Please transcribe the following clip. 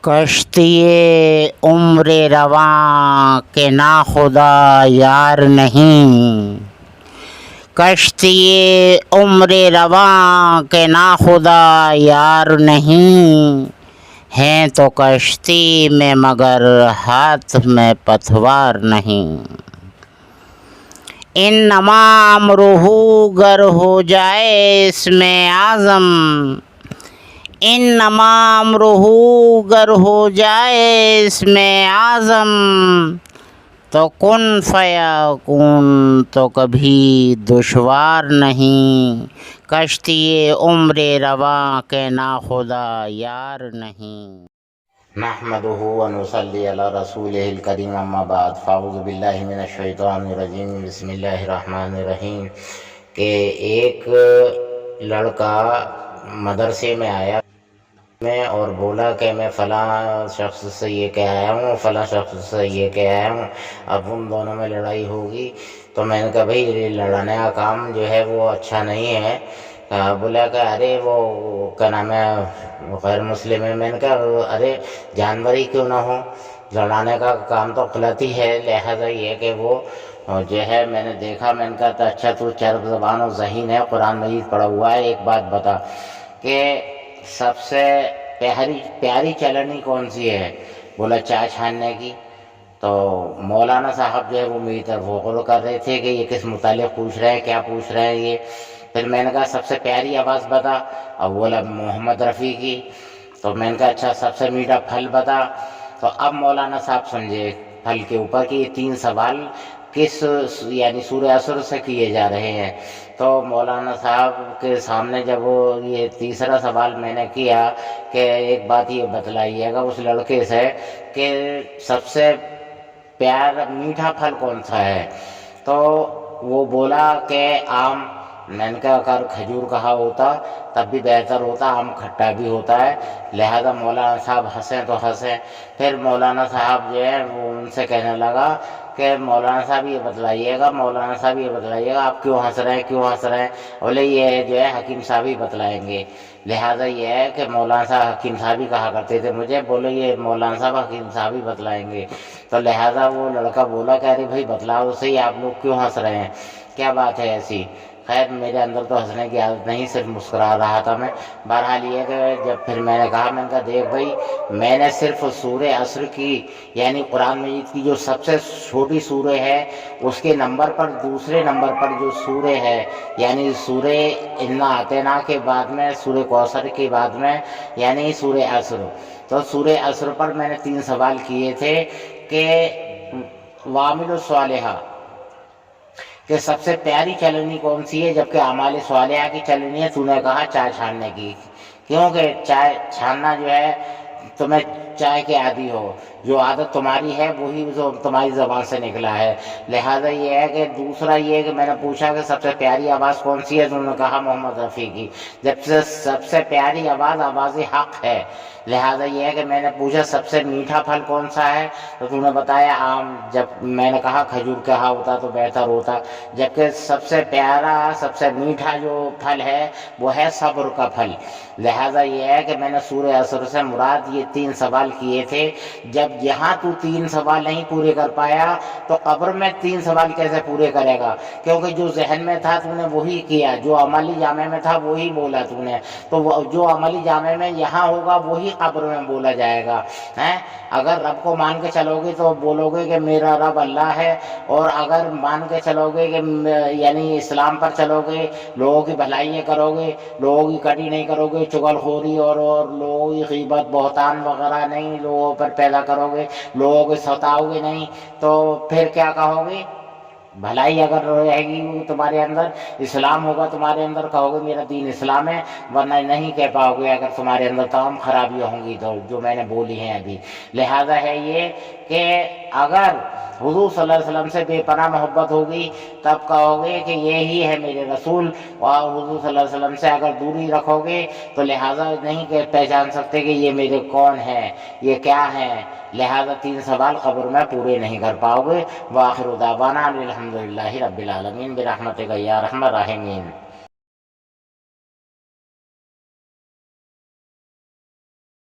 کشتی عمر رواں کے ناخدا یار نہیں، کشتی عمر رواں کے ناخدا یار نہیں، ہیں تو کشتی میں مگر ہاتھ میں پتوار نہیں۔ انما امرہ گر ہو جائے اس میں اعظم، انما امرہ گر ہو جائے اس میں اعظم، تو کن فیکون تو کبھی دشوار نہیں، کشتی عمر رواں کے ناخدا یار نہیں۔ نحمدہ ونصلی علی رسولہ الکریم، اما بعد، فاعوذ باللہ من الشیطان الرجیم، بسم اللہ الرحمن الرحیم۔ کہ ایک لڑکا مدرسے میں آیا میں اور بولا کہ میں فلاں شخص سے یہ کہہ آیا ہوں، فلاں شخص سے یہ کہہ آیا ہوں، اب ان دونوں میں لڑائی ہوگی۔ تو میں نے کہا بھئی لڑانے کا کام جو ہے وہ اچھا نہیں ہے۔ بولا کہ ارے وہ کیا نام ہے غیر مسلم ہے۔ میں نے کہا ارے جانور ہی کیوں نہ ہو، لڑانے کا کام تو غلط ہی ہے، لہذا یہ کہ وہ جو ہے میں نے دیکھا، میں نے کہا تو اچھا تو چرب زبان و ذہین ہے، قرآن مجید پڑھا ہوا ہے، ایک بات بتا کہ سب سے پیاری چلنی کون سی ہے؟ بولا چائے چھاننے کی۔ تو مولانا صاحب جو ہے وہ میری طرف غور کر رہے تھے کہ یہ کس متعلق پوچھ رہے ہیں، کیا پوچھ رہے ہیں یہ۔ پھر میں نے کہا سب سے پیاری آواز بتا، اب بولا محمد رفیع کی۔ تو میں نے کہا اچھا سب سے میٹھا پھل بتا۔ تو اب مولانا صاحب سمجھے پھل کے اوپر کہ یہ 3 سوال کس یعنی سورہ عصر سے کیے جا رہے ہیں۔ تو مولانا صاحب کے سامنے جب وہ یہ تیسرا سوال میں نے کیا کہ ایک بات یہ بتلائیے گا اس لڑکے سے کہ سب سے میٹھا پھل کون سا ہے؟ تو وہ بولا کہ آم۔ میں نے کہا اگر کھجور کہا ہوتا تب بھی بہتر ہوتا، آم کھٹا بھی ہوتا ہے، لہذا مولانا صاحب ہنسیں تو ہنسیں۔ پھر مولانا صاحب جو ہے وہ ان سے کہنے لگا کہ مولانا صاحب یہ بتلائیے گا، مولانا صاحب یہ بتلائیے گا آپ کیوں ہنس رہے ہیں، کیوں ہنس رہے ہیں؟ بولے یہ جو ہے حکیم صاحب ہی بتلائیں گے۔ لہذا یہ ہے کہ مولانا صاحب حکیم صاحب ہی کہا کرتے تھے مجھے، بولے یہ مولانا صاحب حکیم صاحب ہی بتلائیں گے۔ تو لہذا وہ لڑکا بولا کہ ارے بھائی بتلاؤ صحیح، آپ لوگ کیوں ہنس رہے ہیں، کیا بات ہے ایسی؟ خیر میرے اندر تو ہنسنے کی عادت نہیں، صرف مسکرا رہا تھا میں۔ بہرحال یہ کہ جب پھر میں نے کہا، میں نے کہا دیکھ بھائی میں نے صرف سورہ عصر کی یعنی قرآن مجید کی جو سب سے چھوٹی سورہ ہے اس کے نمبر پر دوسرے نمبر پر جو سورہ ہے یعنی سورہ انا اعطیناک کے بعد میں سورہ کوثر کے بعد میں یعنی سورہ عصر، تو سورہ عصر پر میں نے 3 سوال کیے تھے کہ وَاعْمِلُوا الصَّالِحَاتِ کہ سب سے پیاری چلنی کون سی ہے، جبکہ اعمال صالحہ کی چلنی ہے، تو نے کہا چائے چھاننے کی، کیونکہ چائے چھاننا جو ہے تمہیں چائے کے عادی ہو، جو عادت تمہاری ہے وہی جو تمہاری زبان سے نکلا ہے۔ لہذا یہ ہے کہ دوسرا یہ ہے کہ میں نے پوچھا کہ سب سے پیاری آواز کون سی ہے، تو انہوں نے کہا محمد رفیع کی، جب سے سب سے پیاری آواز حق ہے۔ لہذا یہ ہے کہ میں نے پوچھا سب سے میٹھا پھل کون سا ہے، تو انہوں نے بتایا آم۔ جب میں نے کہا کھجور کہا ہوتا تو بہتر ہوتا، جبکہ سب سے پیارا سب سے میٹھا جو پھل ہے وہ ہے صبر کا پھل۔ لہذا یہ ہے کہ میں نے سورہ عصر سے مراد یہ 3 سوال کیے تھے۔ جب یہاں تو 3 سوال نہیں پورے کر پایا تو قبر میں 3 سوال کیسے پورے کرے گا؟ کیونکہ جو ذہن میں تھا تو نے وہی کیا، جو عملی جامع میں تھا وہی بولا تو نے، تو جو عملی جامع میں یہاں ہوگا وہی قبر میں بولا جائے گا۔ اگر رب کو مان کے چلو گے تو بولو گے کہ میرا رب اللہ ہے، اور اگر مان کے چلو گے کہ یعنی اسلام پر چلو گے، لوگوں کی بھلائیاں کرو گے، لوگوں کی کٹی نہیں کرو گے، چغل خوری اور لوگوں کی غیبت بہتان وغیرہ نہیں لوگوں پر پیدا کرو گے، لوگوں کو ستاؤ گے نہیں، تو پھر کیا کہو گے؟ بھلائی اگر رہے گی تمہارے اندر، اسلام ہوگا تمہارے اندر، کہو گے میرا دین اسلام ہے، ورنہ نہیں کہہ پاؤ گے اگر تمہارے اندر تمام خرابیاں ہوں گی تو جو میں نے بولی ہیں ابھی۔ لہذا ہے یہ کہ اگر حضور صلی اللہ علیہ وسلم سے بے پناہ محبت ہوگی تب کہو گے کہ یہی ہے میرے رسول، اور حضور صلی اللہ علیہ وسلم سے اگر دوری رکھو گے تو لہٰذا نہیں کہ پہچان سکتے کہ یہ میرے کون ہیں، یہ کیا ہیں، لہذا 3 سوال قبر میں پورے نہیں کر پاؤ گے۔ وآخر دعوانا الحمدللہ رب العالمین برحمتک یا ارحم الراحمین۔